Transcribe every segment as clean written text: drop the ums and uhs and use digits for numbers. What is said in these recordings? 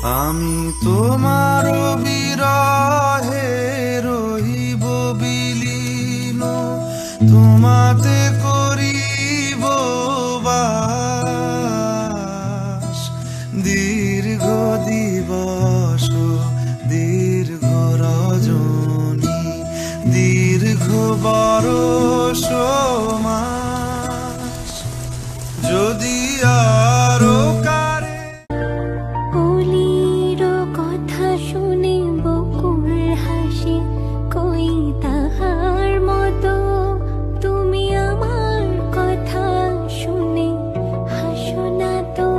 আমি তোমার বিরহে রহিব বিলীন, তোমাতে করিব বাস। দীর্ঘ দিবস দীর্ঘ রজনী, দীর্ঘ বরষ মাস, যদি আরো কারে কলির কথা শুনে বকুল হাসে, কই তাহার মতো তুমি আমার কথা শুনে হাসো না তো।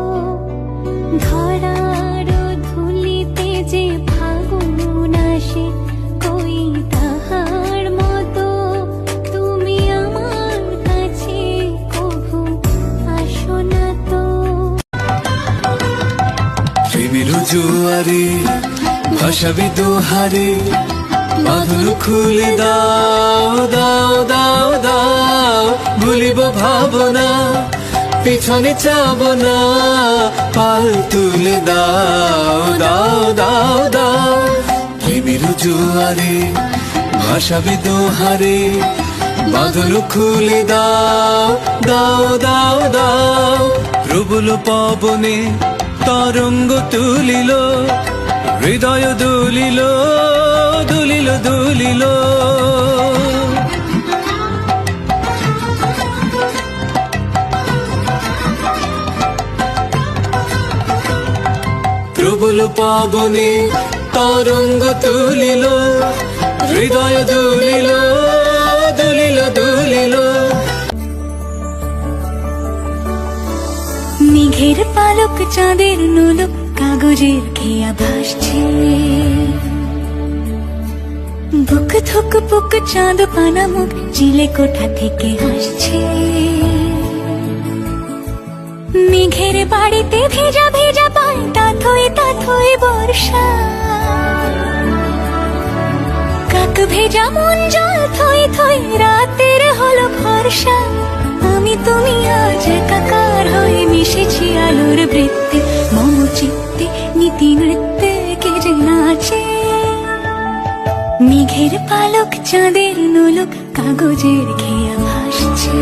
ধরার ধুলিতে যে ফাগুন আসে, কই তাহার মতো তুমি আমার কাছে কভু আসো না তো। প্রেমের জুয়ারে ভাসাবে দোহারে, বাঁধন খুলে দাও দাও দাও দাও। ভুলিব ভাবনা, পিছনে চাব না, পাল তুলে দাও দাও দাও দাও। প্রেমের জুয়ারে ভাসাবে দোহারে, বাঁধন খুলে দাও দাও দাও দাও। প্রবল পবনে তরঙ্গ তুলিল, হৃদয় দুলিল দুলিল দুলিল। প্রবল পবনে তরঙ্গ তুলিল, হৃদয় দুলিল দুলিল দুলিল। মেঘের পালক চাঁদের নোলক কাগজের খেয়া ভাসছে, বুক থুক বুক চাঁদ পানা মুখ চিলে কোঠা থেকে হাসছে। মেঘের বাড়িতে ভেজা ভেজা পায়, তাথই বর্ষা। কাক ভেজা মন জল থই থই, রাতের হলো ভরসা। আমি তুমি আজ একাকার হয়ে মিশেছি আলোর বৃত্তে, মম চিত্তে নীতি নৃত্যে কে যে নাচে। মেঘের পালক চাঁদের নোলক কাগজের খেয়া ভাসছে।